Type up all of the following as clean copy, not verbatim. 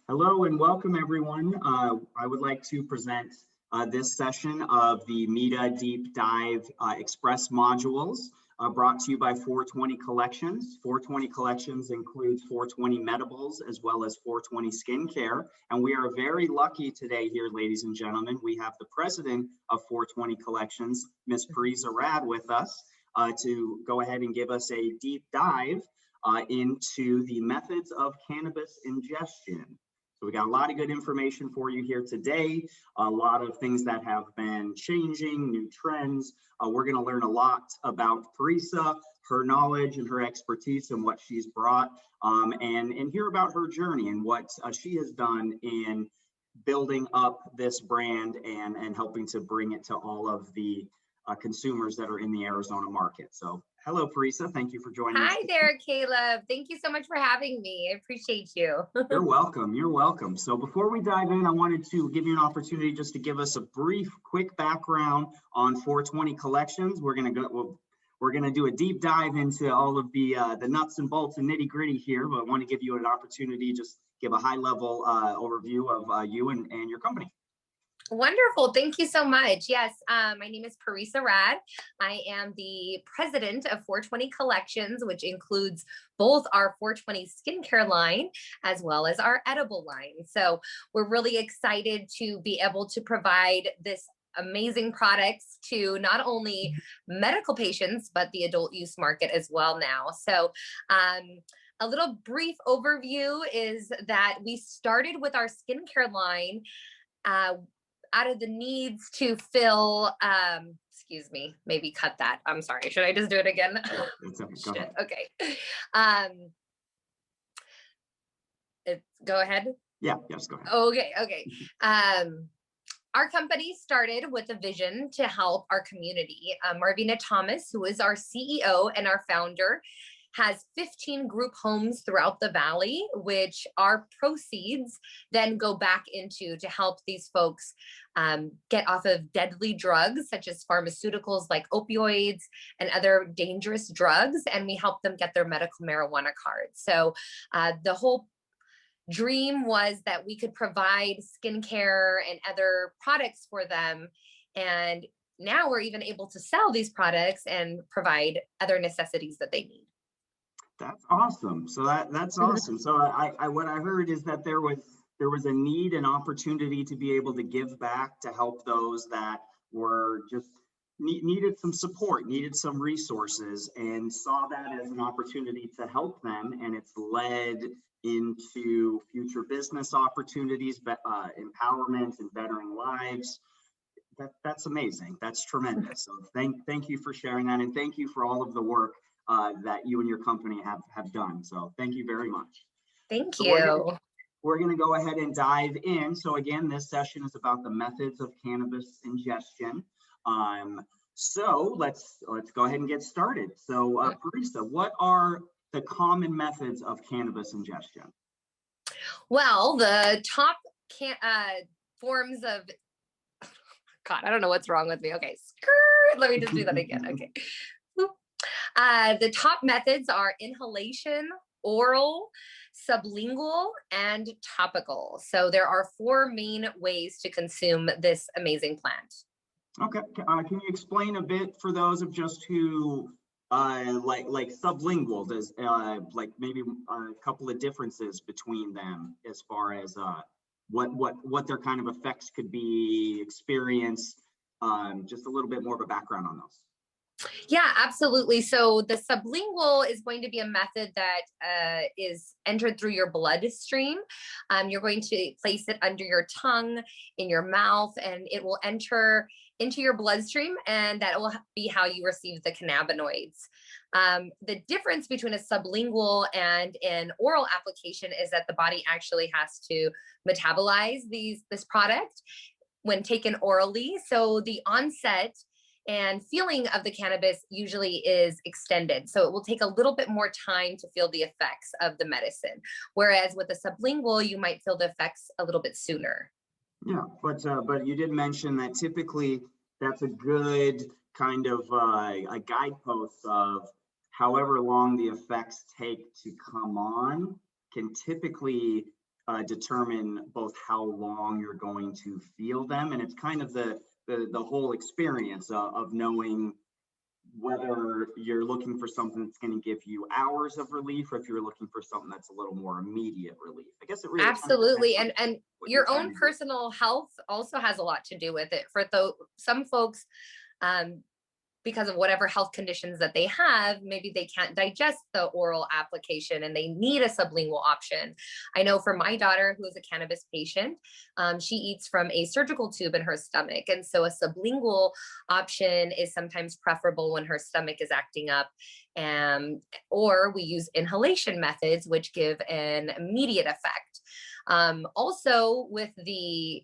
Hello and welcome everyone. I would like to present this session of the META Deep Dive Express modules brought to you by 420 Collections. 420 Collections includes 420 Medibles as well as 420 Skincare. And we are very lucky today here, ladies and gentlemen. We have the president of 420 Collections, Ms. Parisa Rad, with us to go ahead and give us a deep dive into the methods of cannabis ingestion. So we got a lot of good information for you here today, a lot of things that have been changing, new trends. We're going to learn a lot about Parisa, her knowledge and her expertise and what she's brought, and hear about her journey and what she has done in building up this brand and helping to bring it to all of the consumers that are in the Arizona market. So hello, Parisa. Thank you for joining us. Hi there, Caleb. Thank you so much for having me. I appreciate you. You're welcome. You're welcome. So before we dive in, I wanted to give you an opportunity just to give us a brief, quick background on 420 Collections. We're going to do a deep dive into all of the nuts and bolts and nitty gritty here, but I want to give you an opportunity, just give a high level overview of you and your company. Wonderful. Thank you so much. Yes, my name is Parisa Rad. I am the president of 420 Collections, which includes both our 420 skincare line as well as our edible line. So we're really excited to be able to provide this amazing products to not only medical patients, but the adult use market as well now. So a little brief overview is that we started with our skincare line out of the needs to fill, excuse me, maybe cut that. I'm sorry. Should I just do it again? Shit. Okay. Go ahead. Yeah, yes, go ahead. Okay. Our company started with a vision to help our community. Marvina Thomas, who is our CEO and our founder, has 15 group homes throughout the valley, which our proceeds then go back into to help these folks get off of deadly drugs, such as pharmaceuticals like opioids and other dangerous drugs. And we help them get their medical marijuana cards. So the whole dream was that we could provide skincare and other products for them. And now we're even able to sell these products and provide other necessities that they need. That's awesome. So that's awesome. So I what I heard is that there was a need and opportunity to be able to give back to help those that were just needed some support, needed some resources, and saw that as an opportunity to help them. And it's led into future business opportunities, empowerment and bettering lives. That's amazing. That's tremendous. So thank you for sharing that, and thank you for all of the work that you and your company have done. So thank you very much. Thank you. We're going to go ahead and dive in. So again, this session is about the methods of cannabis ingestion. So let's go ahead and get started. So Parisa, what are the common methods of cannabis ingestion? Well, the top forms of, God, I don't know what's wrong with me. Okay, let me just do that again. Okay. The top methods are inhalation, oral, sublingual, and topical. So there are 4 main ways to consume this amazing plant. Okay, can you explain a bit for those of just who like sublingual, does like maybe a couple of differences between them as far as what their kind of effects could be, experience, just a little bit more of a background on those. Yeah, absolutely. So the sublingual is going to be a method that is entered through your bloodstream. You're going to place it under your tongue, in your mouth, and it will enter into your bloodstream, and that will be how you receive the cannabinoids. The difference between a sublingual and an oral application is that the body actually has to metabolize this product when taken orally. So the onset and feeling of the cannabis usually is extended. So it will take a little bit more time to feel the effects of the medicine. Whereas with a sublingual, you might feel the effects a little bit sooner. Yeah, but you did mention that typically that's a good kind of a guidepost of however long the effects take to come on can typically determine both how long you're going to feel them. And it's kind of the whole experience of knowing whether you're looking for something that's going to give you hours of relief, or if you're looking for something that's a little more immediate relief. I guess it really absolutely, and your own personal health also has a lot to do with it. For some folks, because of whatever health conditions that they have, maybe they can't digest the oral application and they need a sublingual option. I know for my daughter, who is a cannabis patient, she eats from a surgical tube in her stomach. And so a sublingual option is sometimes preferable when her stomach is acting up. Or we use inhalation methods, which give an immediate effect. Also with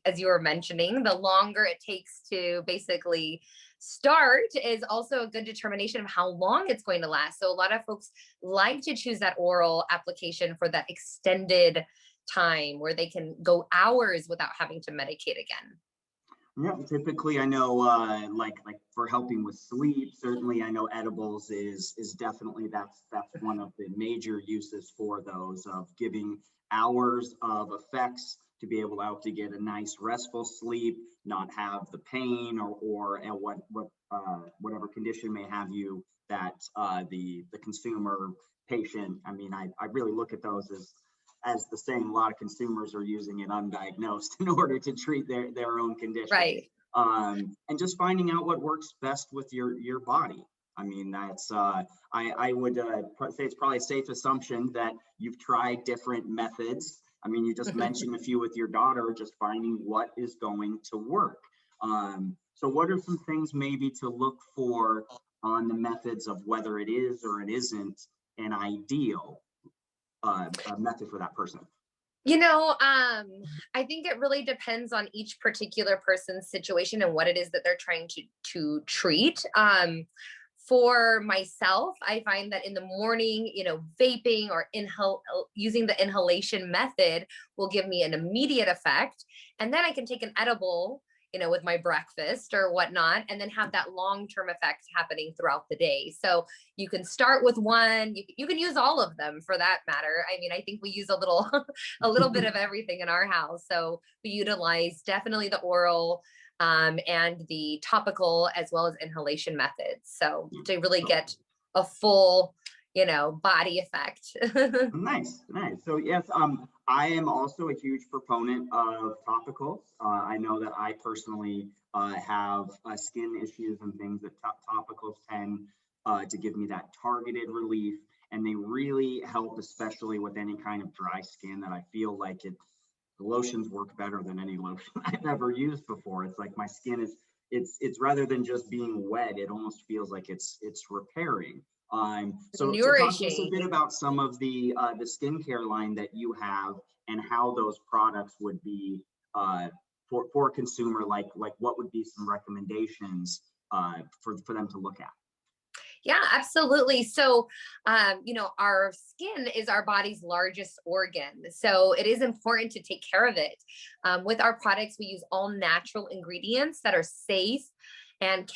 as you were mentioning, the longer it takes to basically start is also a good determination of how long it's going to last. So a lot of folks like to choose that oral application for that extended time where they can go hours without having to medicate again. Yeah, typically I know like for helping with sleep, certainly I know edibles is definitely that's one of the major uses for those, of giving hours of effects to be able to get a nice restful sleep, not have the pain or whatever condition may have you that the consumer patient. I mean, I really look at those as the same. A lot of consumers are using it undiagnosed in order to treat their own condition. Right. And just finding out what works best with your body. I mean, that's I would say it's probably a safe assumption that you've tried different methods. I mean, you just mentioned a few with your daughter, just finding what is going to work. So what are some things maybe to look for on the methods of whether it is or it isn't an ideal method for that person? You know, I think it really depends on each particular person's situation and what it is that they're trying to treat. For myself, I find that in the morning, vaping or using the inhalation method will give me an immediate effect. And then I can take an edible, with my breakfast or whatnot, and then have that long-term effect happening throughout the day. So you can start with one, you can use all of them for that matter. I mean, I think we use a little bit of everything in our house. So we utilize definitely the oral, and the topical as well as inhalation methods. So to really get a full, body effect. Nice. So yes, I am also a huge proponent of topicals. I know that I personally have skin issues and things that topicals tend to give me that targeted relief, and they really help, especially with any kind of dry skin that I feel like the lotions work better than any lotion I've ever used before. It's like my skin it's rather than just being wet, it almost feels like it's repairing. So talk to us a bit about some of the skincare line that you have and how those products would be for a consumer, like what would be some recommendations for them to look at? Yeah, absolutely. So, our skin is our body's largest organ. So it is important to take care of it. With our products, we use all natural ingredients that are safe and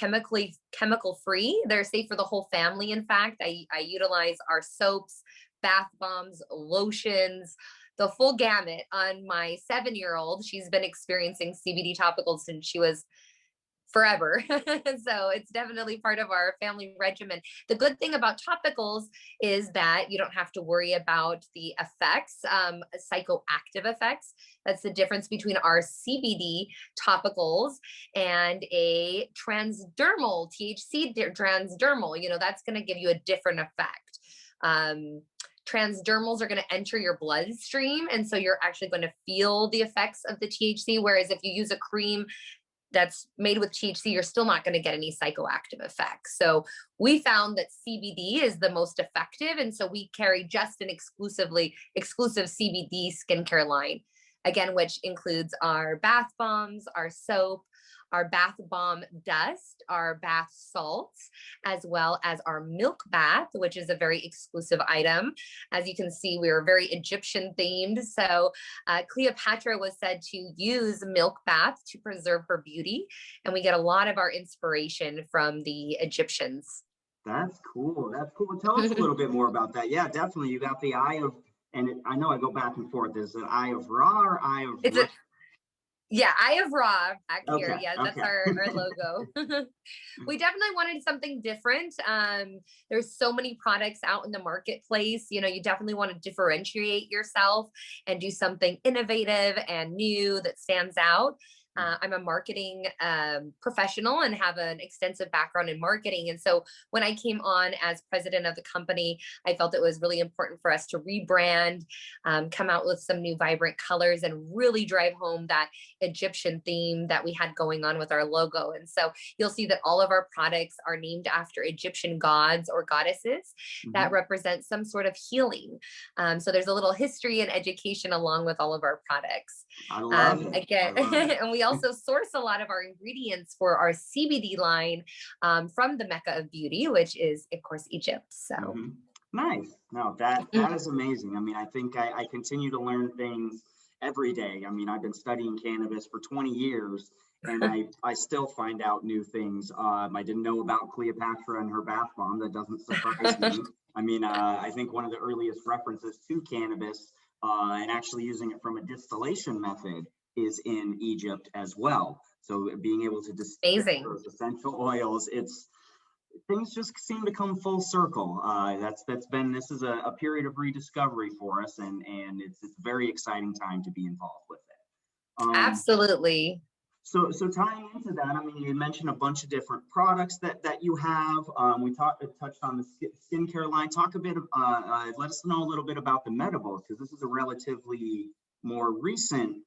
chemical free. They're safe for the whole family. In fact, I utilize our soaps, bath bombs, lotions, the full gamut on my 7-year-old. She's been experiencing CBD topicals since she was forever. So it's definitely part of our family regimen. The good thing about topicals is that you don't have to worry about the effects, psychoactive effects. That's the difference between our CBD topicals and a transdermal THC transdermal. That's going to give you a different effect. Transdermals are going to enter your bloodstream, and so you're actually going to feel the effects of the THC, whereas if you use a cream that's made with THC, you're still not going to get any psychoactive effects. So we found that CBD is the most effective. And so we carry just an exclusive CBD skincare line, again, which includes our bath bombs, our soap, our bath bomb dust, our bath salts, as well as our milk bath, which is a very exclusive item. As you can see, we are very Egyptian themed. So Cleopatra was said to use milk bath to preserve her beauty. And we get a lot of our inspiration from the Egyptians. That's cool. Tell us a little bit more about that. Yeah, definitely. You got the eye of And I know I go back and forth. Is it Eye of Ra or Eye of It's Ra? Yeah, Eye of Ra back here. Okay, Yeah, that's okay. our logo. We definitely wanted something different. There's so many products out in the marketplace. You know, you definitely want to differentiate yourself and do something innovative and new that stands out. I'm a marketing professional and have an extensive background in marketing. And so when I came on as president of the company, I felt it was really important for us to rebrand, come out with some new vibrant colors, and really drive home that Egyptian theme that we had going on with our logo. And so you'll see that all of our products are named after Egyptian gods or goddesses that represent some sort of healing. So there's a little history and education along with all of our products. I love it. Again, I love it. and we also source a lot of our ingredients for our CBD line from the Mecca of Beauty, which is, of course, Egypt. So nice. No, that is amazing. I mean, I think I continue to learn things every day. I mean, I've been studying cannabis for 20 years, and I still find out new things. I didn't know about Cleopatra and her bath bomb. That doesn't surprise me. I mean, I think one of the earliest references to cannabis and actually using it from a distillation method is in Egypt as well. So being able to distill those essential oils, things just seem to come full circle. This is a period of rediscovery for us, and it's a very exciting time to be involved with it. Absolutely. So tying into that, I mean, you mentioned a bunch of different products that you have. We touched on the skincare line. Talk a bit, let us know a little bit about the medibles, because this is a relatively more recent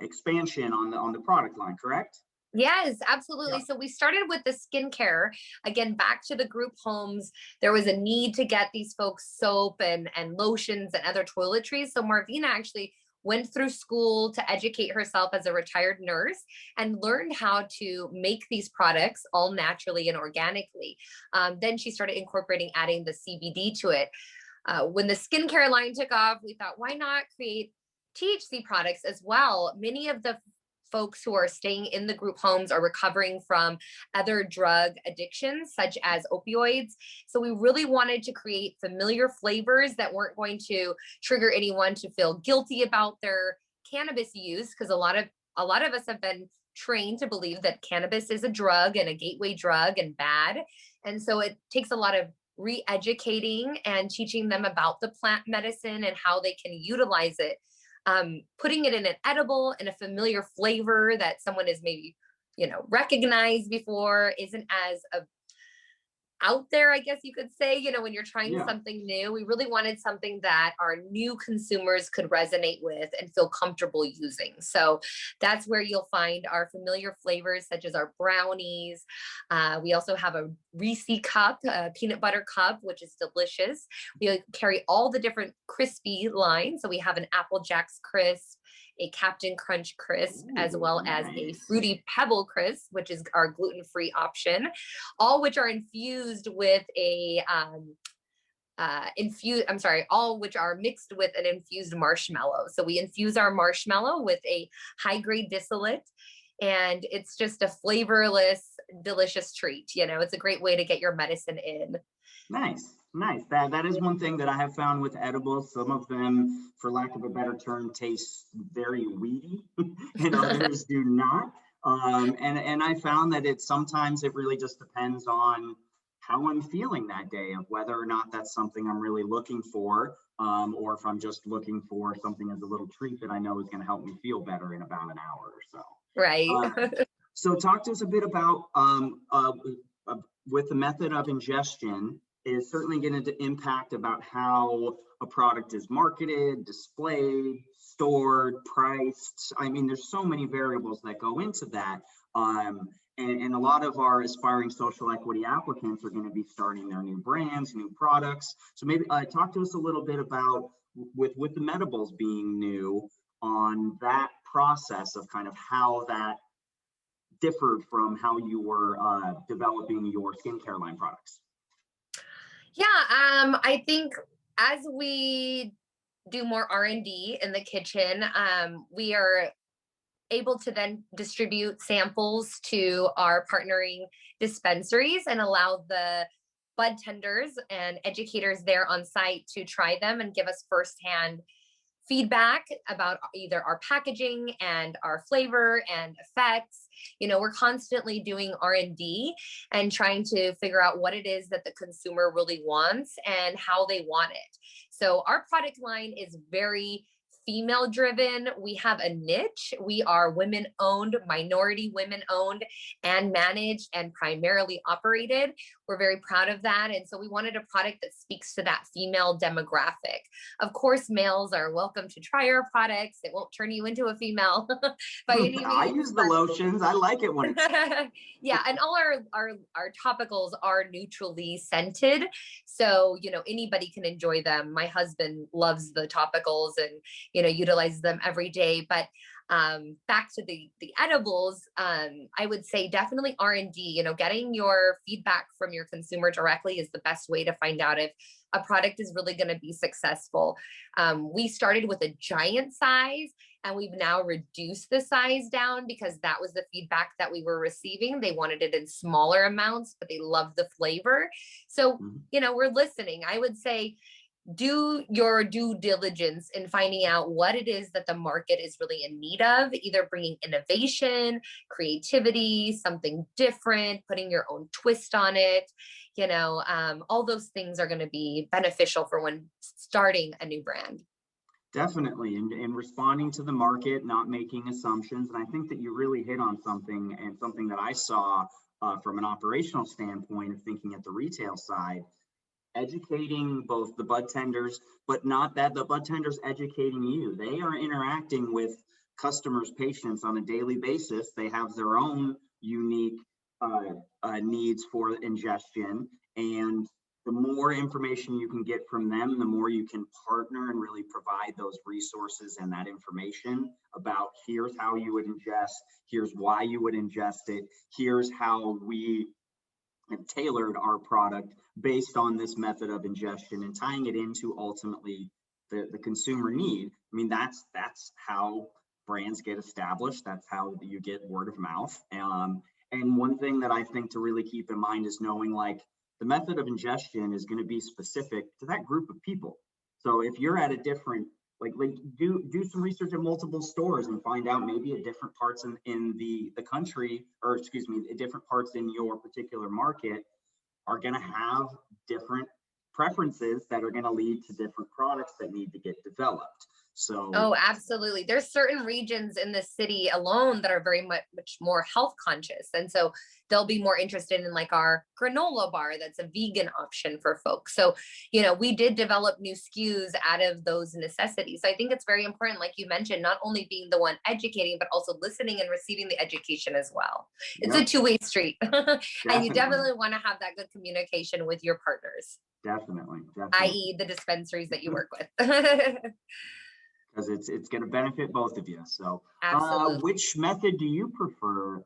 expansion on the product line, correct? Yes, absolutely. Yeah. So we started with the skincare. Again, back to the group homes, there was a need to get these folks soap and lotions and other toiletries. So Marvina actually went through school to educate herself as a retired nurse and learned how to make these products all naturally and organically. Then she started incorporating adding the CBD to it. When the skincare line took off, we thought, why not create THC products as well? Many of the folks who are staying in the group homes are recovering from other drug addictions, such as opioids. So we really wanted to create familiar flavors that weren't going to trigger anyone to feel guilty about their cannabis use, because a lot of us have been trained to believe that cannabis is a drug and a gateway drug and bad. And so it takes a lot of re-educating and teaching them about the plant medicine and how they can utilize it. Putting it in an edible and a familiar flavor that someone has maybe, recognized before isn't as out there, I guess you could say, when you're trying something new. We really wanted something that our new consumers could resonate with and feel comfortable using. So that's where you'll find our familiar flavors, such as our brownies. We also have a Reese cup, a peanut butter cup, which is delicious. We carry all the different crispy lines. So we have an Apple Jacks crisp, a Captain Crunch crisp, as well as a Fruity Pebble crisp, which is our gluten-free option, all which are infused with all which are mixed with an infused marshmallow. So we infuse our marshmallow with a high-grade distillate, and it's just a flavorless, delicious treat. It's a great way to get your medicine in. Nice. That is one thing that I have found with edibles. Some of them, for lack of a better term, taste very weedy, and others do not. And I found that sometimes it really just depends on how I'm feeling that day, of whether or not that's something I'm really looking for, or if I'm just looking for something as a little treat that I know is going to help me feel better in about an hour or so. Right. So talk to us a bit about with the method of ingestion. Is certainly going to impact about how a product is marketed, displayed, stored, priced. I mean, there's so many variables that go into that. And a lot of our aspiring social equity applicants are going to be starting their new brands, new products. So maybe talk to us a little bit about, with the medibles being new, on that process of kind of how that differed from how you were developing your skincare line products. Yeah, I think as we do more R&D in the kitchen, we are able to then distribute samples to our partnering dispensaries and allow the bud tenders and educators there on site to try them and give us firsthand feedback about either our packaging and our flavor and effects. You know, we're constantly doing R&D and trying to figure out what it is that the consumer really wants and how they want it. So our product line is very female driven. We have a niche. We are women owned, minority women owned and managed and primarily operated. We're very proud of that. And so we wanted a product that speaks to that female demographic. Of course, males are welcome to try our products. It won't turn you into a female by any means. I use the lotions. I like it when yeah, and all our topicals are neutrally scented. So, you know, anybody can enjoy them. My husband loves the topicals and, you know, utilizes them every day. But back to the edibles, I would say definitely R&D, you know, getting your feedback from your consumer directly is the best way to find out if a product is really going to be successful. We started with a giant size and we've now reduced the size down because that was the feedback that we were receiving. They wanted it in smaller amounts, but they love the flavor. So, you know, we're listening. I would say, do your due diligence in finding out what it is that the market is really in need of, either bringing innovation, creativity, something different, putting your own twist on it. You know, all those things are going to be beneficial for when starting a new brand. Definitely, and responding to the market, not making assumptions. And I think that you really hit on something, and something that I saw from an operational standpoint of thinking at the retail side. Educating both the bud tenders, but not that the bud tenders educating you. They are interacting with customers, patients on a daily basis. They have their own unique needs for ingestion. And the more information you can get from them, the more you can partner and really provide those resources and that information about here's how you would ingest, here's why you would ingest it, here's how we have tailored our product based on this method of ingestion, and tying it into ultimately the consumer need. I mean, that's how brands get established. That's how you get word of mouth. And one thing that I think to really keep in mind is knowing like the method of ingestion is going to be specific to that group of people. So if you're at a different, like do some research at multiple stores and find out maybe at different parts in the country, or excuse me, at different parts in your particular market are going to have different preferences that are going to lead to different products that need to get developed. So, oh, absolutely. There's certain regions in the city alone that are very much more health conscious. And so they'll be more interested in like our granola bar that's a vegan option for folks. So, you know, we did develop new SKUs out of those necessities. So I think it's very important, like you mentioned, not only being the one educating, but also listening and receiving the education as well. It's a two-way street. And you definitely want to have that good communication with your partners. Definitely. I.e. the dispensaries that you work with. Because it's going to benefit both of you. So which method do you prefer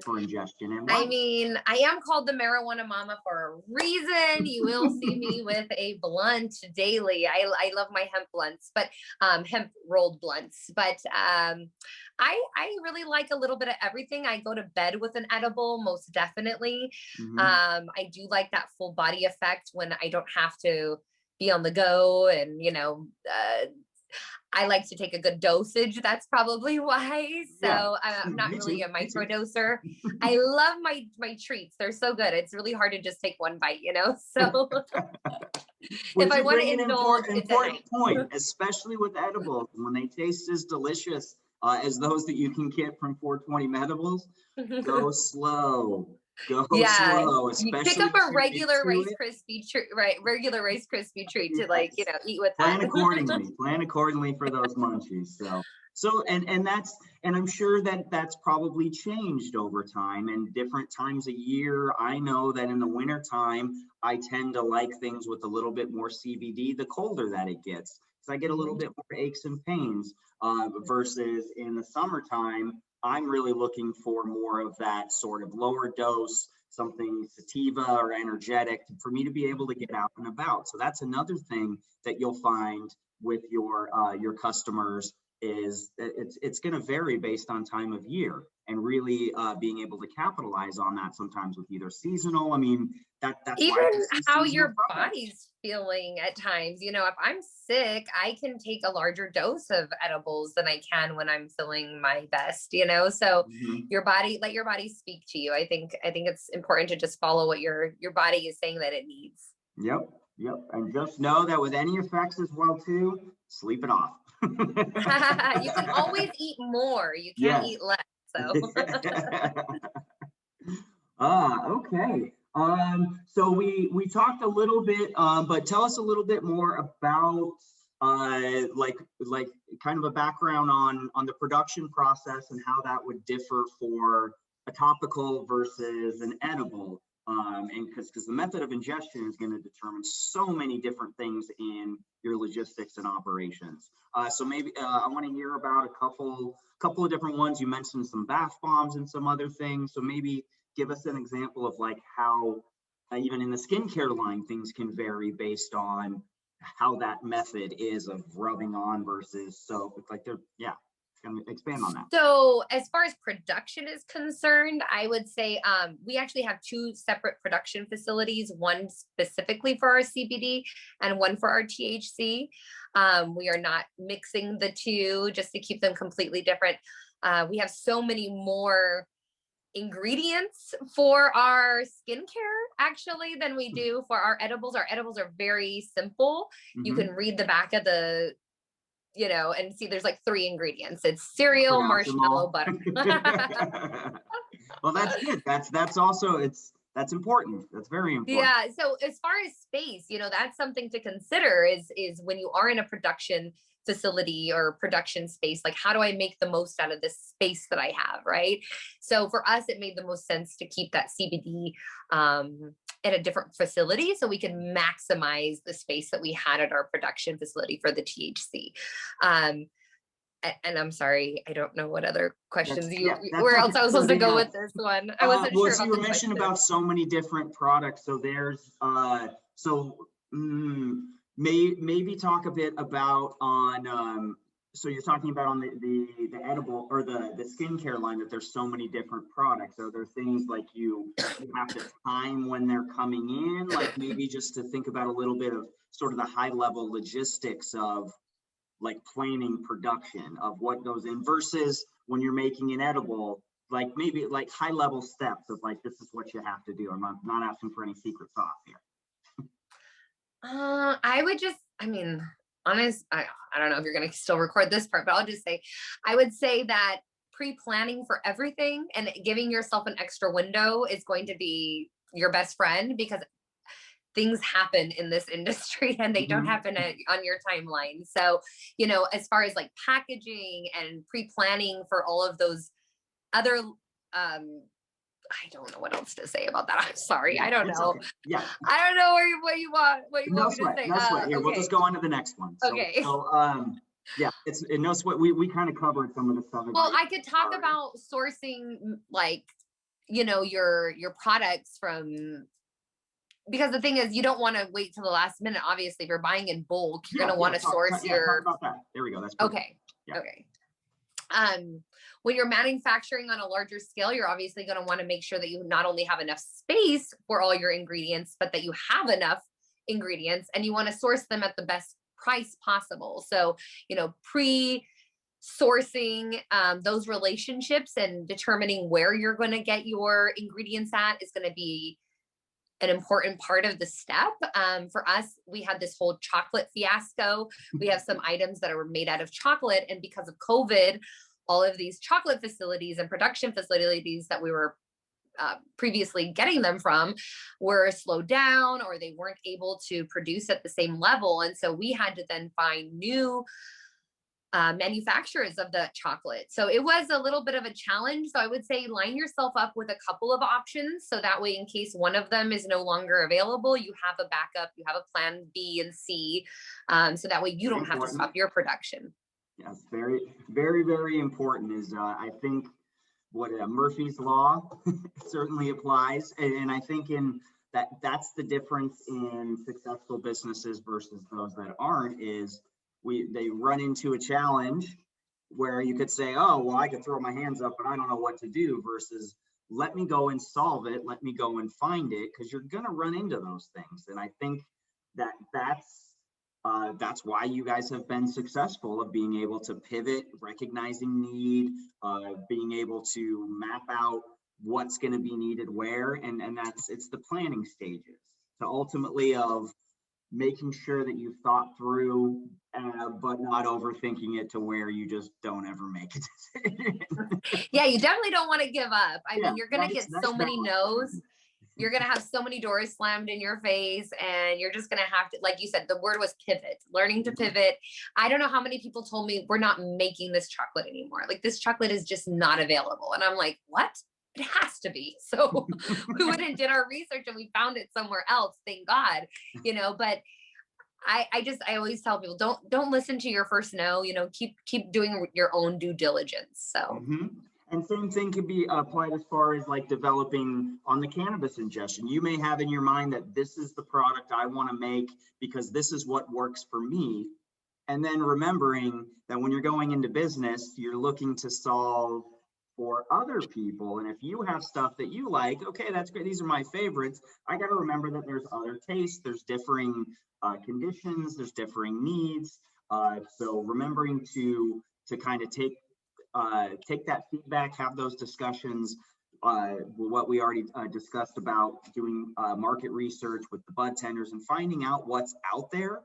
for ingestion, and why? I mean, I am called the marijuana mama for a reason. You will see me with a blunt daily. I love my hemp blunts, but hemp rolled blunts. But I really like a little bit of everything. I go to bed with an edible, most definitely. I do like that full body effect when I don't have to be on the go, and you know, I like to take a good dosage. That's probably why. So I'm not really a microdoser. I love my treats. They're so good. It's really hard to just take one bite, you know? So if I want to indulge, it's important point, especially with edibles, when they taste as delicious as those that you can get from 420 Medibles, go slow. Go slow, especially pick up a regular Rice Krispie treat, regular Rice Krispie treat to like, you know, eat with plan accordingly for those munchies. So and I'm sure that's probably changed over time and different times a year. I know that in the winter time, I tend to like things with a little bit more CBD the colder that it gets. So I get a little bit more aches and pains versus in the summertime, I'm really looking for more of that sort of lower dose, something sativa or energetic for me to be able to get out and about. So that's another thing that you'll find with your customers is it's going to vary based on time of year, and really being able to capitalize on that sometimes with either seasonal. I mean, that's even why you see how seasonal your products. body's feeling at times. You know, if I'm sick, I can take a larger dose of edibles than I can when I'm feeling my best, you know. So Mhm. your body, let your body speak to you. I think it's important to just follow what your body is saying that it needs. Yep, yep. And just know that with any effects as well too, sleep it off. You can always eat more. You can't Yes. eat less. So Okay. So we talked a little bit, but tell us a little bit more about like kind of a background on the production process and how that would differ for a topical versus an edible. And because the method of ingestion is going to determine so many different things in your logistics and operations. So maybe I want to hear about a couple of different ones. You mentioned some bath bombs and some other things. So maybe give us an example of like how even in the skincare line, things can vary based on how that method is of rubbing on versus soap. It's like yeah, expand on that. So as far as production is concerned, I would say we actually have two separate production facilities, one specifically for our CBD and one for our THC. We are not mixing the two just to keep them completely different. We have so many more ingredients for our skincare actually than we do for our edibles. Our edibles are very simple. You can read the back of the, you know, and see there's like 3 ingredients. It's cereal, marshmallow, butter. Well, that's good. That's also, that's important. That's very important. Yeah. So as far as space, you know, that's something to consider is when you are in a production facility or production space, like how do I make the most out of this space that I have, right? So for us, it made the most sense to keep that CBD at a different facility so we can maximize the space that we had at our production facility for the THC. And I'm sorry, I don't know what other questions where else I was supposed to go with this one. I wasn't sure about you were the mentioning about so many different products. So there's maybe talk a bit about on so you're talking about on the edible or the skincare line that there's so many different products. So there are things like you have to time when they're coming in, like maybe just to think about a little bit of sort of the high level logistics of like planning production of what goes in versus when you're making an edible, like maybe like high level steps of like, this is what you have to do. I'm not asking for any secret sauce here. I would just, I mean, honest, I don't know if you're going to still record this part, but I'll just say, I would say that pre-planning for everything and giving yourself an extra window is going to be your best friend, because things happen in this industry and they don't happen on your timeline. So, you know, as far as like packaging and pre-planning for all of those other, I don't know what else to say about that. I'm sorry. Yeah, I don't know. Okay. Yeah. I don't know what you want me to say. No sweat. Here, okay. We'll just go on to the next one. So, okay. Yeah, it's no sweat. We kind of covered some of the stuff. Well, I could talk about sourcing, like, you know, your products from, because the thing is, you don't want to wait till the last minute. Obviously, if you're buying in bulk, you're going to want to source your. Talk about that. There we go. That's perfect. Okay. Yeah. Okay. When you're manufacturing on a larger scale, you're obviously going to want to make sure that you not only have enough space for all your ingredients, but that you have enough ingredients and you want to source them at the best price possible. So, you know, sourcing those relationships and determining where you're going to get your ingredients at is going to be an important part of the step. For us, we had this whole chocolate fiasco. We have some items that are made out of chocolate, and because of COVID, all of these chocolate facilities and production facilities that we were previously getting them from were slowed down, or they weren't able to produce at the same level. And so we had to then find new manufacturers of the chocolate. So it was a little bit of a challenge. So I would say line yourself up with a couple of options. So that way, in case one of them is no longer available, you have a backup, you have a plan B and C. So that way you don't have to stop your production. Yes, very, very, very important is I think what Murphy's Law certainly applies. And I think that's the difference in successful businesses versus those that aren't, is they run into a challenge where you could say, oh, well, I could throw my hands up, but I don't know what to do, versus let me go and solve it. Let me go and find it, because you're going to run into those things. And I think that's why you guys have been successful, of being able to pivot, recognizing need, being able to map out what's going to be needed where, and it's the planning stages to ultimately of making sure that you've thought through, but not overthinking it to where you just don't ever make a decision. Yeah, you definitely don't want to give up. I mean, you're going to get so many no's. You're going to have so many doors slammed in your face, and you're just going to have to, like you said, the word was pivot, learning to pivot. I don't know how many people told me we're not making this chocolate anymore. Like, this chocolate is just not available. And I'm like, what? It has to be. So we went and did our research and we found it somewhere else. Thank God, but I always tell people, don't listen to your first no, keep doing your own due diligence. So. And same thing could be applied as far as like developing on the cannabis ingestion. You may have in your mind that this is the product I want to make because this is what works for me. And then remembering that when you're going into business, you're looking to solve for other people. And if you have stuff that you like, okay, that's great. These are my favorites. I got to remember that there's other tastes, there's differing conditions, there's differing needs. So remembering to kind of take that feedback, have those discussions, what we already discussed about doing market research with the bud tenders and finding out what's out there,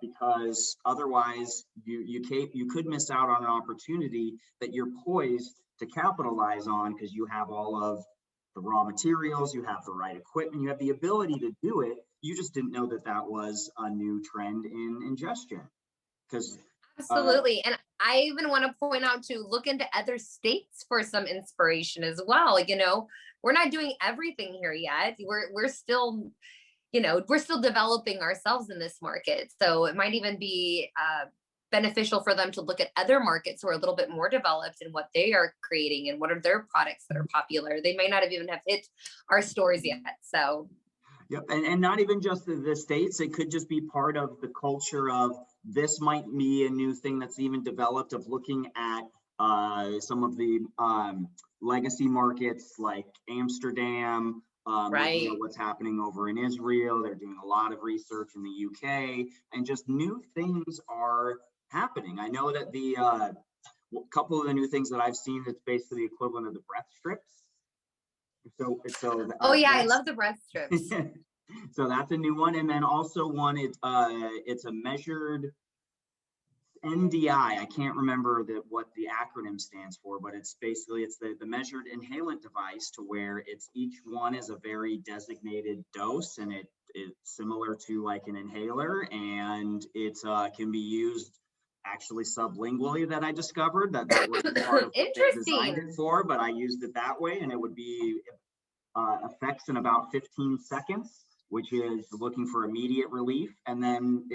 because otherwise you could miss out on an opportunity that you're poised to capitalize on, because you have all of the raw materials, you have the right equipment, you have the ability to do it. You just didn't know that was a new trend in ingestion. Because absolutely. And I even want to point out to look into other states for some inspiration as well. We're not doing everything here yet. We're still, we're still developing ourselves in this market. So it might even be beneficial for them to look at other markets who are a little bit more developed and what they are creating and what are their products that are popular. They may not have even hit our stores yet. So. Yep, and not even just the States, it could just be part of the culture of this might be a new thing that's even developed, of looking at some of the legacy markets like Amsterdam, right. What's happening over in Israel. They're doing a lot of research in the UK, and just new things are happening. I know that a couple of the new things that I've seen, it's basically the equivalent of the breath strips. Oh yeah, I love the breath strips. So that's a new one. And then also one, it's a measured NDI. I can't remember what the acronym stands for, but it's basically the measured inhalant device, to where each one is a very designated dose, and it's similar to like an inhaler, and it can be used actually sublingually, that I discovered that was part of what they designed it for, but I used it that way, and it would be effects in about 15 seconds, which is looking for immediate relief, and then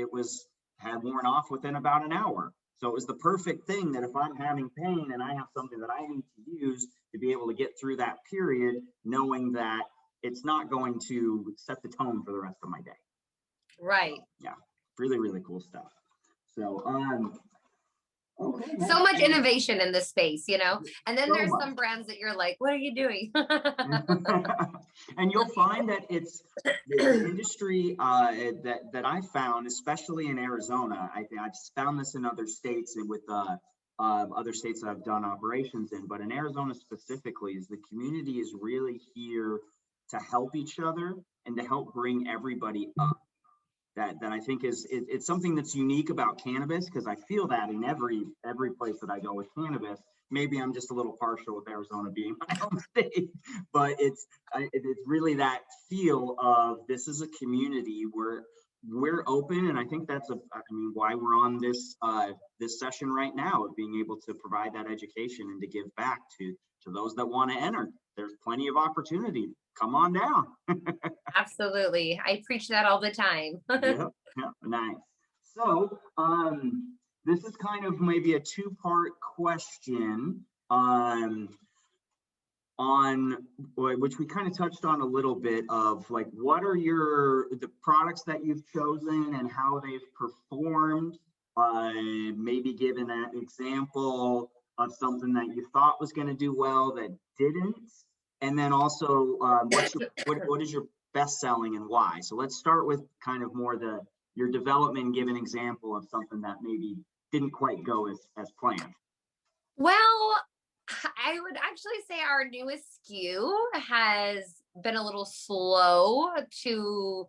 had worn off within about an hour. So it was the perfect thing that if I'm having pain and I have something that I need to use to be able to get through that period, knowing that it's not going to set the tone for the rest of my day. Right. Yeah, really, really cool stuff. So, okay. So much innovation in this space, and then there's much. Some brands that you're like, what are you doing? And you'll find that it's the industry that I found, especially in Arizona. I think I've found this in other states and with other states that I've done operations in, but in Arizona specifically, is the community is really here to help each other and to help bring everybody up. That I think it's something that's unique about cannabis, because I feel that in every place that I go with cannabis. Maybe I'm just a little partial with Arizona being my home state, but it's really that feel of this is a community where we're open, and I think that's why we're on this session right now, of being able to provide that education and to give back to those that want to enter. There's plenty of opportunity. Come on down. Absolutely. I preach that all the time. Yep, nice. So this is kind of maybe a two-part question on which we kind of touched on a little bit, of like, what are the products that you've chosen and how they've performed maybe giving an example of something that you thought was going to do well that didn't, and then also what is your best selling and why. So let's start with kind of more your development and give an example of something that maybe didn't quite go as planned. Well, I would actually say our newest SKU has been a little slow to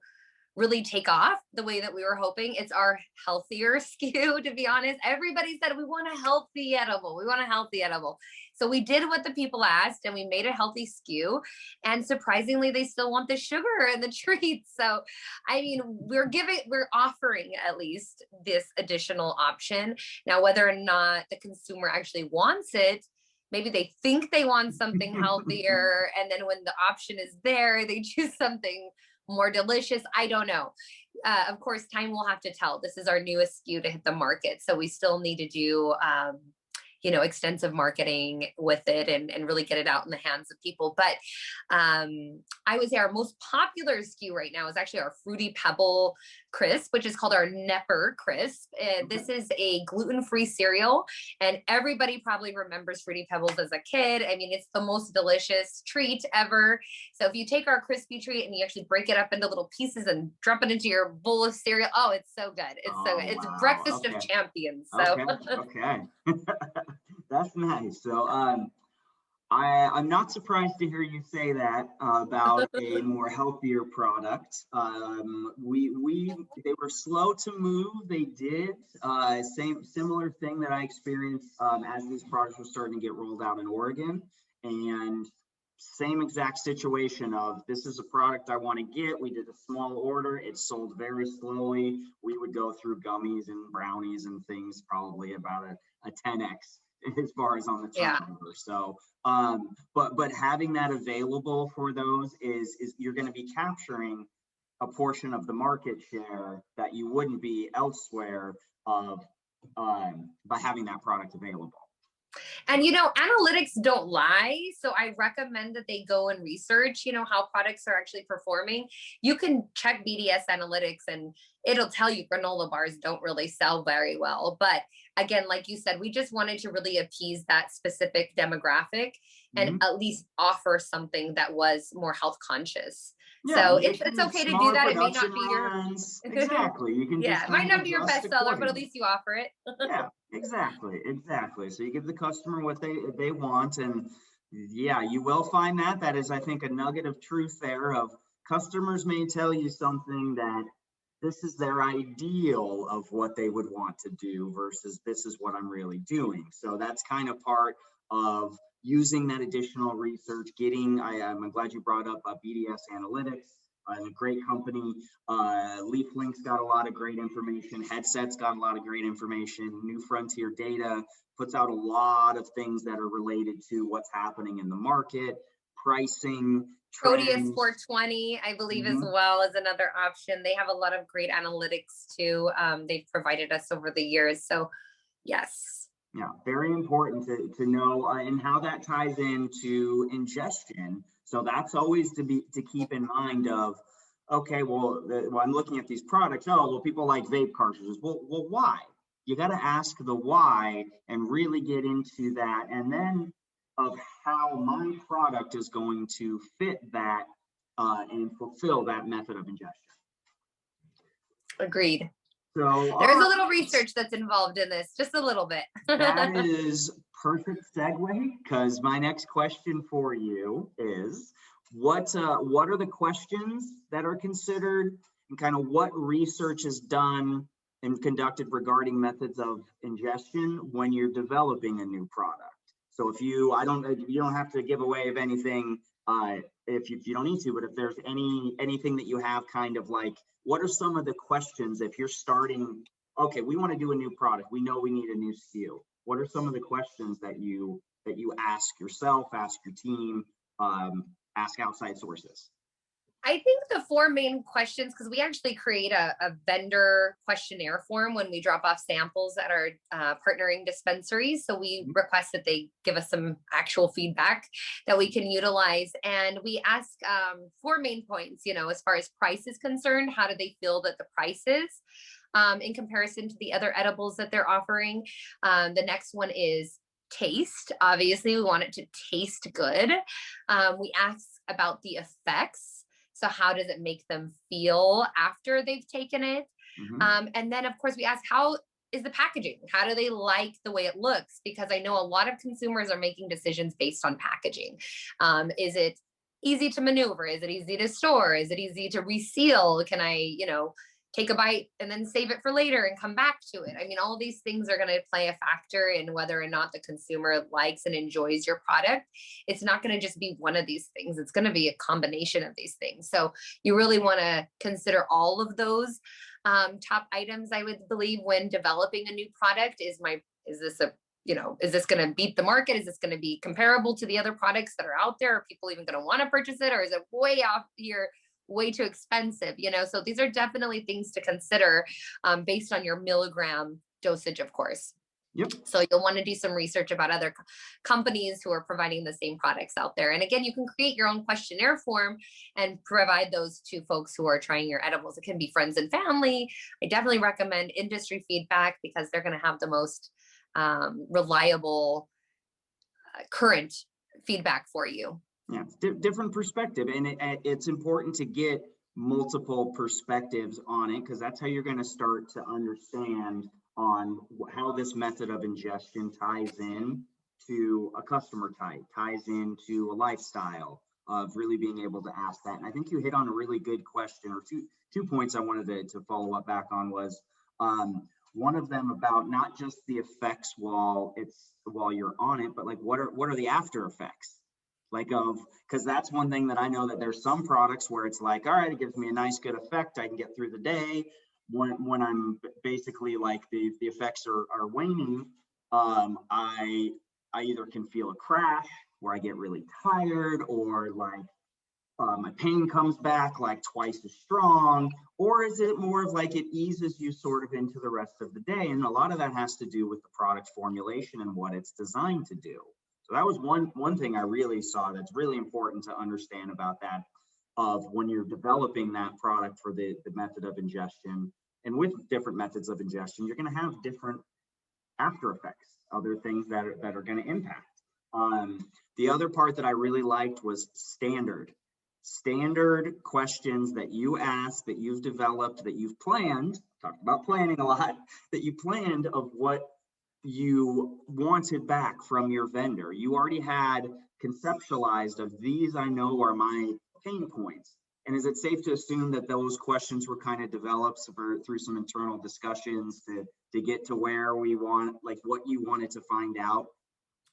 really take off the way that we were hoping. It's our healthier SKU, to be honest. Everybody said, we want a healthy edible. We want a healthy edible. So we did what the people asked and we made a healthy SKU. And surprisingly, they still want the sugar and the treats. So, I mean, we're offering at least this additional option. Now, whether or not the consumer actually wants it, maybe they think they want something healthier. And then when the option is there, they choose something more delicious. I don't know. Of course, time will have to tell. This is our newest SKU to hit the market. So we still need to do, extensive marketing with it and really get it out in the hands of people. But I would say our most popular SKU right now is actually our Fruity Pebble Crisp, which is called our Nepper Crisp. This is a gluten-free cereal, and everybody probably remembers Fruity Pebbles as a kid. I mean, it's the most delicious treat ever. So if you take our crispy treat and you actually break it up into little pieces and drop it into your bowl of cereal, oh, it's so good. It's so good. It's breakfast of champions. So okay. That's nice. So I'm not surprised to hear you say that about a more healthier product. They were slow to move. They did similar thing that I experienced as these products were starting to get rolled out in Oregon, and same exact situation of this is a product I want to get. We did a small order. It sold very slowly. We would go through gummies and brownies and things probably about a 10x as far as on the turnover. So, but having that available for those is you're going to be capturing a portion of the market share that you wouldn't be elsewhere of by having that product available. And, analytics don't lie. So I recommend that they go and research, how products are actually performing. You can check BDS analytics and it'll tell you granola bars don't really sell very well. But again, like you said, we just wanted to really appease that specific demographic and at least offer something that was more health conscious. Yeah, so it's okay to do that. It may not be runs. Exactly. You can it might not be your best seller, but at least you offer it. Yeah, exactly. So you give the customer what they want, and yeah, you will find that is, I think, a nugget of truth there. Of customers may tell you something that this is their ideal of what they would want to do versus this is what I'm really doing. So that's kind of part of using that additional research, I'm glad you brought up BDS Analytics, a great company. LeafLink's got a lot of great information. Headset's got a lot of great information. New Frontier Data puts out a lot of things that are related to what's happening in the market, pricing, Proteus 420, I believe, as well, is another option. They have a lot of great analytics too. They've provided us over the years. So yes. Yeah, very important to know, and how that ties into ingestion. So that's always to keep in mind of, okay, well, I'm looking at these products. Oh, well, people like vape cartridges. Well, why? You got to ask the why and really get into that, and then of how my product is going to fit that and fulfill that method of ingestion. Agreed. So there's a little research that's involved in this, just a little bit. That is perfect segue, because my next question for you is, what are the questions that are considered, and kind of what research is done and conducted regarding methods of ingestion when you're developing a new product? So if you don't have to give away of anything if you don't need to, but if there's anything that you have, kind of like, what are some of the questions if you're starting, okay, we want to do a new product, we know we need a new SKU. What are some of the questions that you ask yourself, ask your team, ask outside sources? I think the four main questions, because we actually create a vendor questionnaire form when we drop off samples at our partnering dispensaries. So we request that they give us some actual feedback that we can utilize. And we ask four main points, as far as price is concerned, how do they feel that the price is? in comparison to the other edibles that they're offering. The next one is taste. Obviously, we want it to taste good. We ask about the effects. So how does it make them feel after they've taken it? And then, of course, we ask, how is the packaging? How do they like the way it looks? Because I know a lot of consumers are making decisions based on packaging. Is it easy to maneuver? Is it easy to store? Is it easy to reseal? Can I, take a bite and then save it for later and come back to it? I mean, all of these things are going to play a factor in whether or not the consumer likes and enjoys your product. It's not going to just be one of these things. It's going to be a combination of these things. So you really want to consider all of those top items, I would believe, when developing a new product. Is this going to beat the market? Is this going to be comparable to the other products that are out there? Are people even going to want to purchase it? Or is it way off here, way too expensive? So these are definitely things to consider based on your milligram dosage, of course. Yep. So you'll want to do some research about other companies who are providing the same products out there. And again, you can create your own questionnaire form and provide those to folks who are trying your edibles. It can be friends and family. I definitely recommend industry feedback because they're going to have the most reliable current feedback for you. Yeah, different perspective. And it's important to get multiple perspectives on it, because that's how you're going to start to understand on how this method of ingestion ties in to a customer type, ties into a lifestyle of really being able to ask that. And I think you hit on a really good question, or two points I wanted to follow up back on was one of them about not just the effects while you're on it, but like what are the after effects? Because that's one thing that I know, that there's some products where it's like, all right, it gives me a nice good effect, I can get through the day. When I'm basically like the effects are waning, I either can feel a crash where I get really tired, or like my pain comes back like twice as strong, or is it more of like it eases you sort of into the rest of the day? And a lot of that has to do with the product formulation and what it's designed to do. So that was one thing I really saw that's really important to understand about that, of when you're developing that product for the method of ingestion. And with different methods of ingestion, you're going to have different after effects, other things that are going to impact. The other part that I really liked was standard questions that you ask, that you've developed, that you've planned, talked about planning a lot, that you planned of what you wanted back from your vendor. You already had conceptualized of these, I know, are my pain points. And is it safe to assume that those questions were kind of developed through some internal discussions to get to where we want, like what you wanted to find out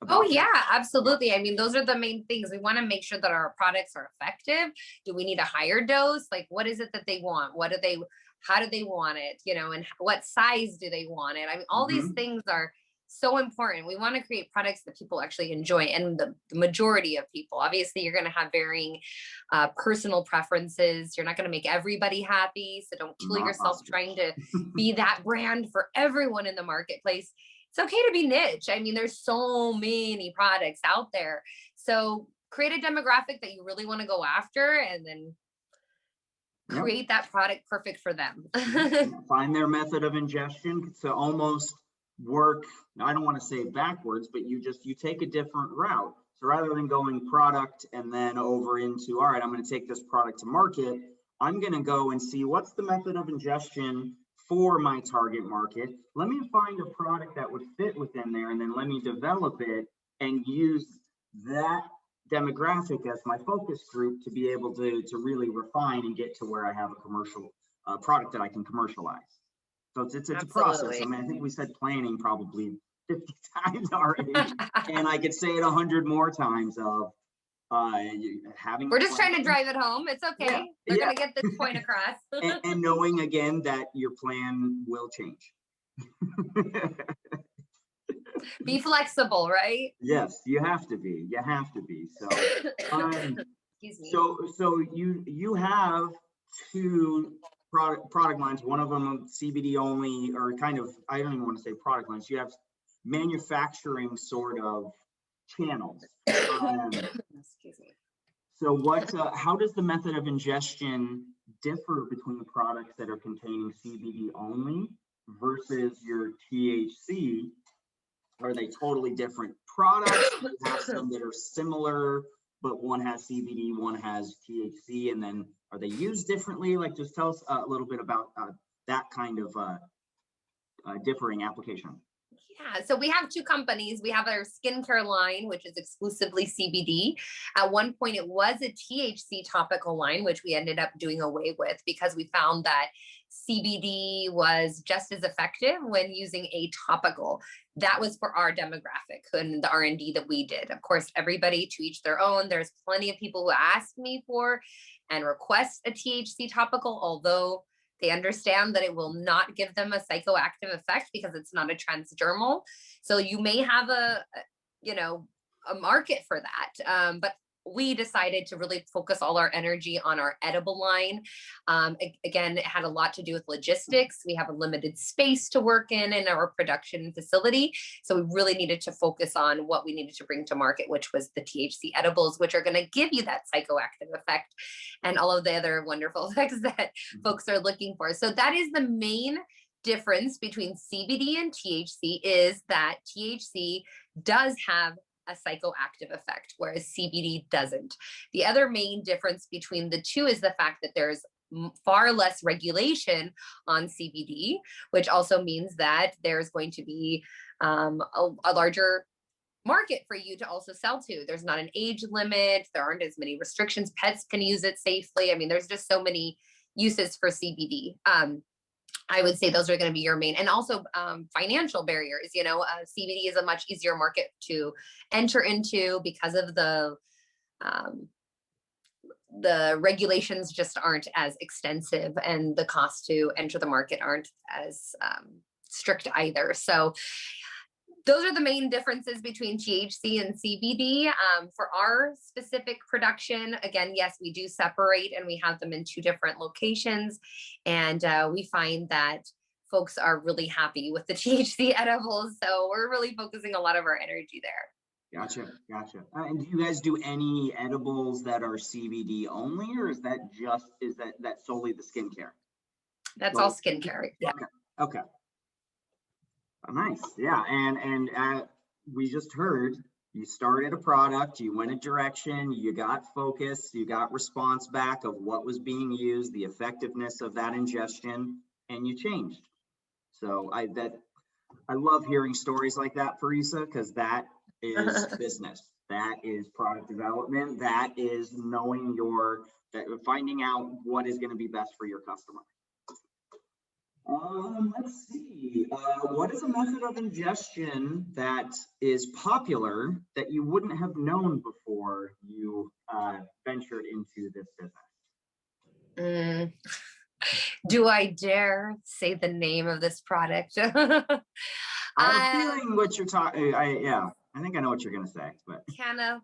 about? Oh yeah, absolutely. I mean, those are the main things. We want to make sure that our products are effective. Do we need a higher dose? Like, what is it that they want? How do they want it? And what size do they want it? I mean, all these things are so important. We want to create products that people actually enjoy, and the majority of people. Obviously, you're going to have varying personal preferences. You're not going to make everybody happy, so don't kill yourself trying to be that brand for everyone in the marketplace. It's okay to be niche. I mean, there's so many products out there. So create a demographic that you really want to go after, and then create that product perfect for them. Find their method of ingestion to almost work, I don't want to say backwards, but you take a different route. So rather than going product and then over into, all right, I'm going to take this product to market, I'm going to go and see what's the method of ingestion for my target market. Let me find a product that would fit within there, and then let me develop it and use that demographic as my focus group to be able to really refine and get to where I have a commercial product that I can commercialize. So it's a process. I mean, I think we said planning probably 50 times already, and I could say it 100 more times of having. We're just trying to drive it home. It's okay. Yeah. They're going to get this point across. and knowing again that your plan will change. Be flexible, right? Yes, you have to be. You have to be. So, excuse me. So you have two product lines. One of them CBD only, or kind of, I don't even want to say product lines. You have manufacturing sort of channels. Excuse me. So what, how does the method of ingestion differ between the products that are containing CBD only versus your THC? Are they totally different products? Do you have some that are similar, but one has CBD, one has THC, and then are they used differently? Like, just tell us a little bit about that kind of differing application. Yeah, so we have two companies. We have our skincare line, which is exclusively CBD. At one point, it was a THC topical line, which we ended up doing away with because we found that CBD was just as effective when using a topical. That was for our demographic and the R&D that we did. Of course, everybody to each their own. There's plenty of people who ask me for and request a THC topical, although they understand that it will not give them a psychoactive effect because it's not a transdermal. So you may have a market for that. But we decided to really focus all our energy on our edible line. Again, it had a lot to do with logistics. We have a limited space to work in our production facility. So we really needed to focus on what we needed to bring to market, which was the THC edibles, which are going to give you that psychoactive effect and all of the other wonderful effects that folks are looking for. So that is the main difference between CBD and THC, is that THC does have a psychoactive effect, whereas CBD doesn't. The other main difference between the two is the fact that there's far less regulation on CBD, which also means that there's going to be a larger market for you to also sell to. There's not an age limit. There aren't as many restrictions. Pets can use it safely. I mean, there's just so many uses for CBD. I would say those are going to be your main, and also financial barriers. CBD is a much easier market to enter into because of the regulations just aren't as extensive, and the costs to enter the market aren't as strict either. So those are the main differences between THC and CBD. For our specific production, again, yes, we do separate and we have them in two different locations. And we find that folks are really happy with the THC edibles. So we're really focusing a lot of our energy there. Gotcha. And do you guys do any edibles that are CBD only, or is that solely the skincare? That's all skincare. Yeah. Okay. Nice. Yeah. And we just heard you started a product, you went a direction, you got focus, you got response back of what was being used, the effectiveness of that ingestion, and you changed. So I love hearing stories like that, Farisa, because that is business. That is product development. That is knowing finding out what is going to be best for your customer. Let's see. What is a method of ingestion that is popular that you wouldn't have known before you ventured into this business? Do I dare say the name of this product? I have a feeling what you're talking. I think I know what you're going to say. But Cannabis.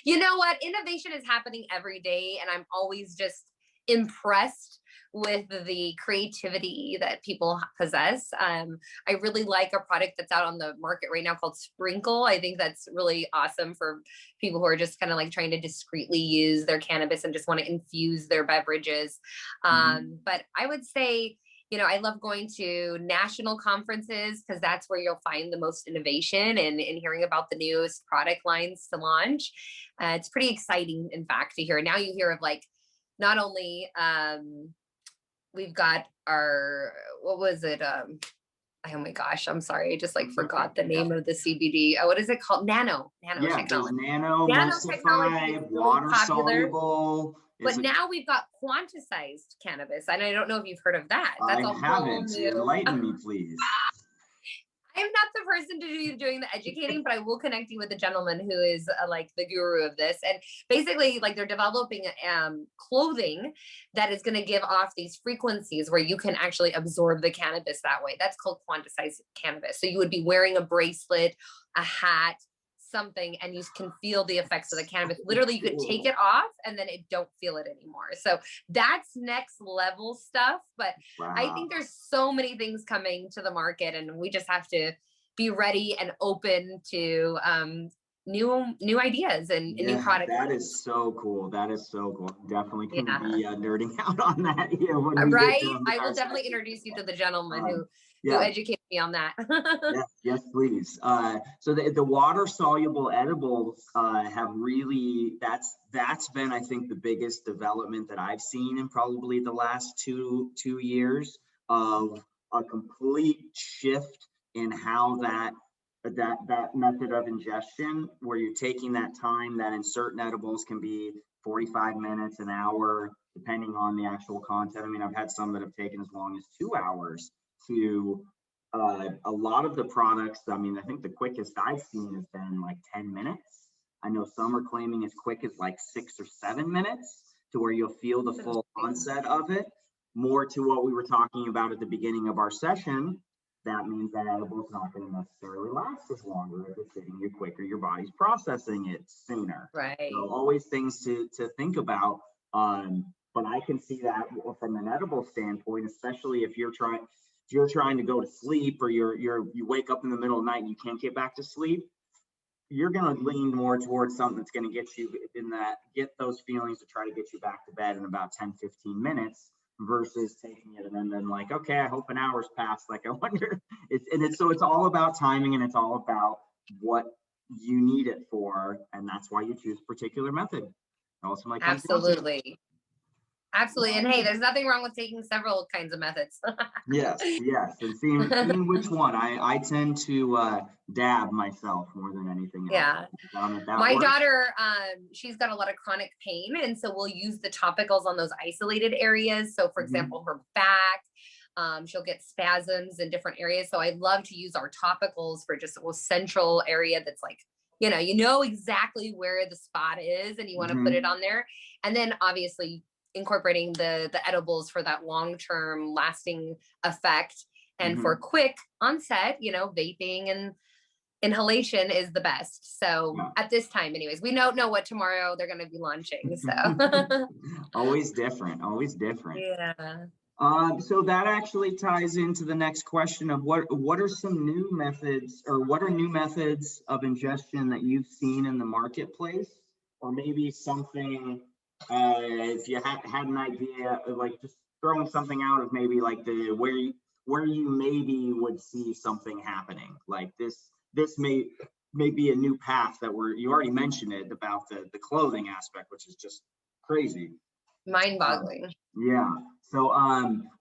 You know what? Innovation is happening every day, and I'm always just impressed with the creativity that people possess. I really like a product that's out on the market right now called Sprinkle. I think that's really awesome for people who are just kind of like trying to discreetly use their cannabis and just want to infuse their beverages. But I would say, I love going to national conferences because that's where you'll find the most innovation and hearing about the newest product lines to launch. It's pretty exciting, in fact, to hear. Now you hear of not only we've got our, what was it? Oh my gosh, I'm sorry. I just forgot the name of the CBD. What is it called? Nano technology. Nanotechnology, water soluble. But now we've got quantized cannabis. And I don't know if you've heard of that. That's I haven't. Enlighten me, please. I am not the person to be doing the educating, but I will connect you with a gentleman who is the guru of this. And basically, they're developing clothing that is going to give off these frequencies where you can actually absorb the cannabis that way. That's called quantized cannabis. So you would be wearing a bracelet, a hat, something, and you can feel the effects of the cannabis. Literally, you could take it off and then it don't feel it anymore. So that's next level stuff. But wow. I think there's so many things coming to the market, and we just have to be ready and open to new ideas and new products. That is so cool. That is so cool. Definitely can be nerding out on that. Right. I will definitely introduce you to the gentleman who educated me on that. yes, please. So the water soluble edibles have really, that's been, I think, the biggest development that I've seen in probably the last two years, of a complete shift in how that method of ingestion, where you're taking that time that in certain edibles can be 45 minutes, an hour, depending on the actual content. I mean, I've had some that have taken as long as 2 hours to a lot of the products. I mean, I think the quickest I've seen has been like 10 minutes. I know some are claiming as quick as like 6 or 7 minutes, to where you'll feel the full onset of it. More to what we were talking about at the beginning of our session, that means that edible is not going to necessarily last as longer. If it's hitting you quicker, your body's processing it sooner. Right. So always things to think about. But I can see that from an edible standpoint, especially if you're trying to go to sleep, or you wake up in the middle of the night and you can't get back to sleep. You're going to lean more towards something that's going to get those feelings to try to get you back to bed in about 10-15 minutes. Versus taking it and then like, okay, I hope an hour's passed. Like, I wonder. So it's all about timing, and it's all about what you need it for, and that's why you choose a particular method. Absolutely. Absolutely. And hey, there's nothing wrong with taking several kinds of methods. Yes. And seeing which one. I tend to dab myself more than anything else. Yeah. My daughter, she's got a lot of chronic pain, and so we'll use the topicals on those isolated areas. So for example, her back, she'll get spasms in different areas. So I love to use our topicals for just a central area that's like, you know exactly where the spot is, and you want to put it on there. And then obviously incorporating the edibles for that long-term lasting effect. And for quick onset, vaping and inhalation is the best. So at this time, anyways, we don't know what tomorrow they're going to be launching. So always different. Yeah. So that actually ties into the next question of what are some new methods, or what are new methods of ingestion that you've seen in the marketplace, or maybe something, if you had an idea, like just throwing something out of maybe like where you maybe would see something happening, like this may be a new path that you already mentioned it about the clothing aspect, which is just crazy. Mind-boggling. Yeah. So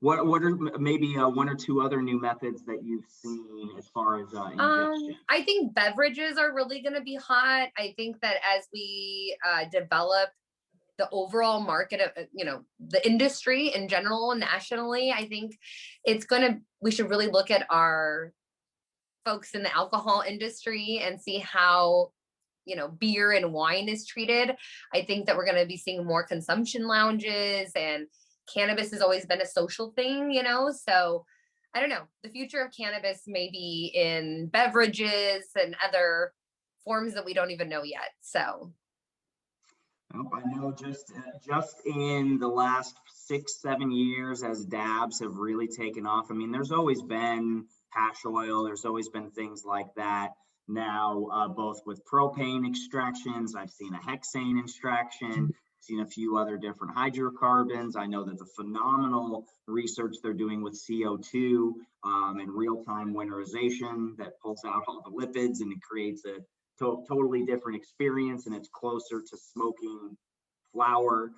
what are maybe one or two other new methods that you've seen as far as ingestion? I think beverages are really going to be hot. I think that as we develop the overall market of, the industry in general, nationally, I think we should really look at our folks in the alcohol industry and see how, beer and wine is treated. I think that we're going to be seeing more consumption lounges, and cannabis has always been a social thing, so I don't know. The future of cannabis may be in beverages and other forms that we don't even know yet. So I know just in the last 6-7 years, as dabs have really taken off. I mean, there's always been hash oil. There's always been things like that. Now, both with propane extractions, I've seen a hexane extraction, seen a few other different hydrocarbons. I know that the phenomenal research they're doing with CO2 and real-time winterization that pulls out all the lipids, and it creates a totally different experience, and it's closer to smoking flower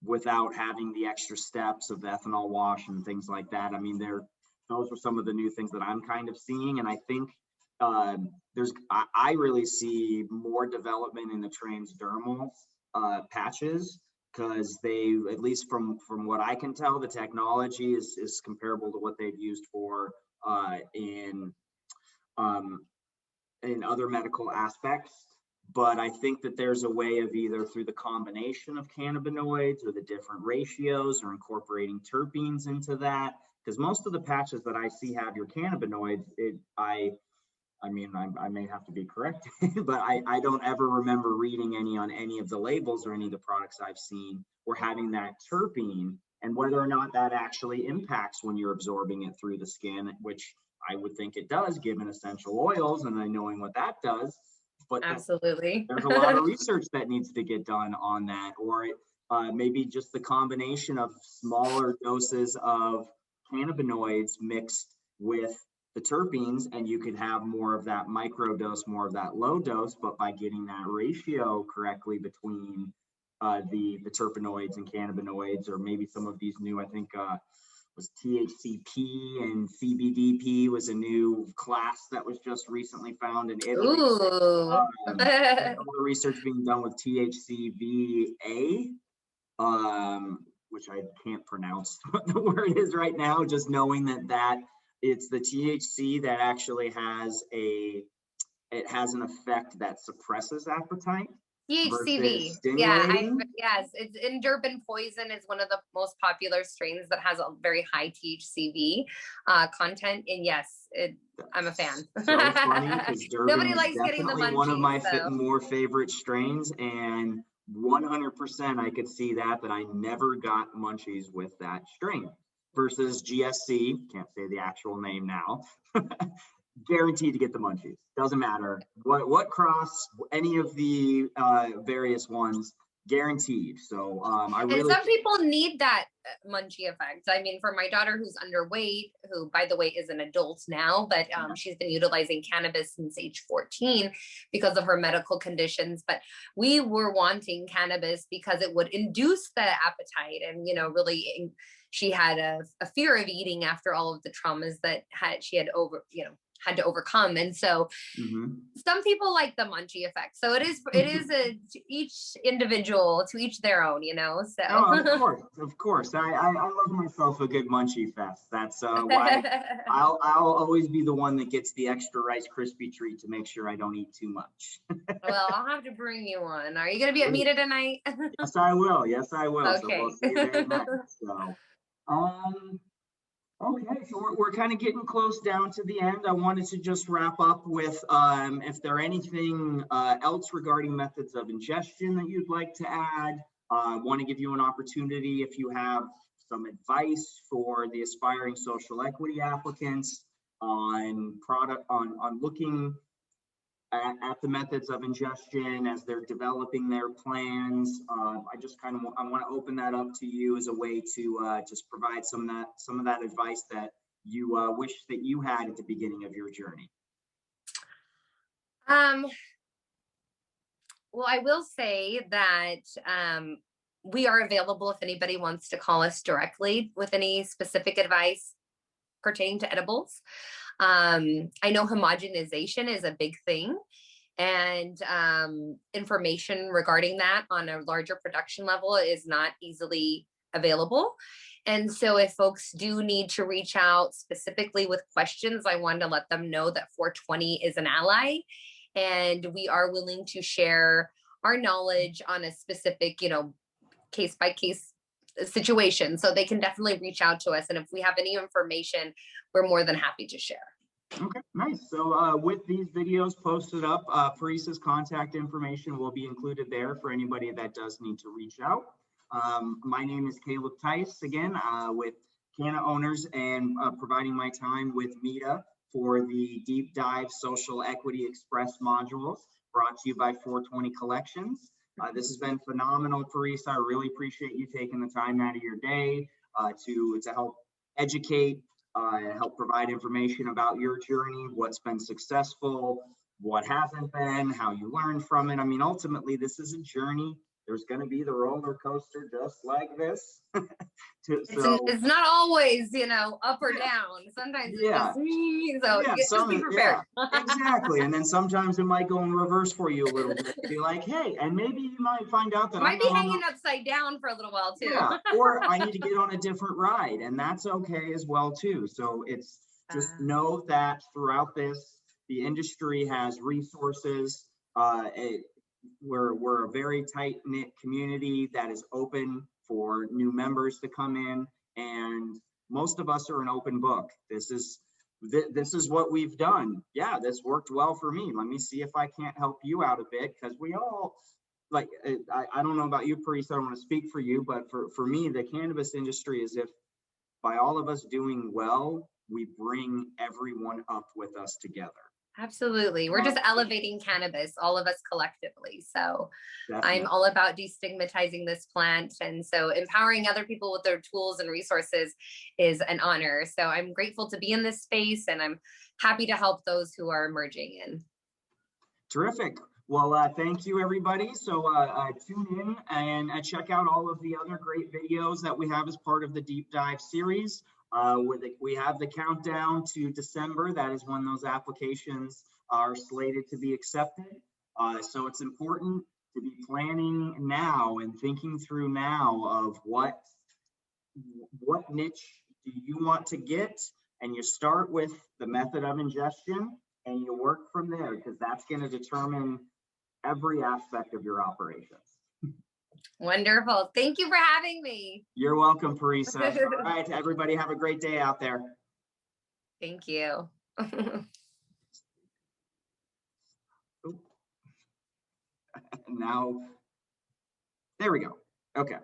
without having the extra steps of ethanol wash and things like that. I mean, those are some of the new things that I'm kind of seeing, and I think I really see more development in the transdermal patches, because they, at least from what I can tell, the technology is comparable to what they've used for in other medical aspects. But I think that there's a way of either through the combination of cannabinoids or the different ratios, or incorporating terpenes into that, because most of the patches that I see have your cannabinoids. I mean, I may have to be corrected, but I don't ever remember reading any on any of the labels or any of the products I've seen or having that terpene, and whether or not that actually impacts when you're absorbing it through the skin, which I would think it does, given essential oils and then knowing what that does. but Absolutely. there's a lot of research that needs to get done on that, or maybe just the combination of smaller doses of cannabinoids mixed with the terpenes, and you could have more of that micro dose, more of that low dose, but by getting that ratio correctly between the terpenoids and cannabinoids, or maybe some of these new, I think was THCP and CBDP was a new class that was just recently found in Italy. Ooh. All the research being done with THCVA, which I can't pronounce what the word is right now, just knowing that it's the THC that actually has an effect that suppresses appetite. THCV. Yeah, yes, it's Durban poison is one of the most popular strains that has a very high THCV content. And yes, I'm a fan. So funny, because Durban Nobody is likes getting the definitely munchies, one of my so. more favorite strains, and 100% I could see that I never got munchies with that strain. Versus GSC, can't say the actual name now, guaranteed to get the munchies. Doesn't matter what cross, any of the various ones, guaranteed. So and some people need that munchie effect. I mean, for my daughter who's underweight, who by the way is an adult now, but she's been utilizing cannabis since age 14 because of her medical conditions. But we were wanting cannabis because it would induce the appetite, and really she had a fear of eating after all of the traumas that she had had to overcome. And so some people like the munchie effect. So it is to each individual, to each their own, so. Oh, of course. I love myself a good munchie fest. That's why I'll always be the one that gets the extra Rice Krispie treat to make sure I don't eat too much. Well, I'll have to bring you one. Are you going to be at Mita tonight? Yes, I will. Okay. So we'll see you there next. So, okay, so we're kind of getting close down to the end. I wanted to just wrap up with if there anything else regarding methods of ingestion that you'd like to add. I want to give you an opportunity if you have some advice for the aspiring social equity applicants on looking at the methods of ingestion as they're developing their plans. I want to open that up to you as a way to just provide some of that advice that you wish that you had at the beginning of your journey. Well, I will say that we are available if anybody wants to call us directly with any specific advice pertaining to edibles. I know homogenization is a big thing, and information regarding that on a larger production level is not easily available. And so if folks do need to reach out specifically with questions, I wanted to let them know that 420 is an ally, and we are willing to share our knowledge on a specific, case by case situation. So they can definitely reach out to us. And if we have any information, we're more than happy to share. Okay, nice. So with these videos posted up, Parissa's contact information will be included there for anybody that does need to reach out. My name is Caleb Tice, again, with Canna Owners, and providing my time with Mita for the Deep Dive Social Equity Express modules brought to you by 420 Collections. This has been phenomenal, Parissa. I really appreciate you taking the time out of your day to help educate, help provide information about your journey, what's been successful, what hasn't been, how you learned from it. I mean, ultimately, this is a journey. There's going to be the roller coaster just like this. It's not always, up or down. Sometimes it's just be prepared. Exactly. And then sometimes it might go in reverse for you a little bit. Be like, hey, and maybe you might find out that might be hanging upside down for a little while too. Yeah, or I need to get on a different ride, and that's okay as well too. So it's just know that throughout this, the industry has resources. We're a very tight-knit community that is open for new members to come in, and most of us are an open book. This is what we've done. Yeah, this worked well for me. Let me see if I can't help you out a bit, because we all, like, I don't know about you, Parissa, I don't want to speak for you, but for me, the cannabis industry is if by all of us doing well, we bring everyone up with us together. Absolutely. We're just elevating cannabis, all of us collectively. So Definitely. I'm all about destigmatizing this plant. And so empowering other people with their tools and resources is an honor. So I'm grateful to be in this space, and I'm happy to help those who are emerging in. Terrific. Well, thank you, everybody. So tune in and check out all of the other great videos that we have as part of the deep dive series. We have the countdown to December. That is when those applications are slated to be accepted. So it's important to be planning now and thinking through now of what niche do you want to get, and you start with the method of ingestion and you work from there, because that's going to determine every aspect of your operations. Wonderful. Thank you for having me. You're welcome, Parisa. All right, everybody have a great day out there. Thank you. Now, there we go. Okay.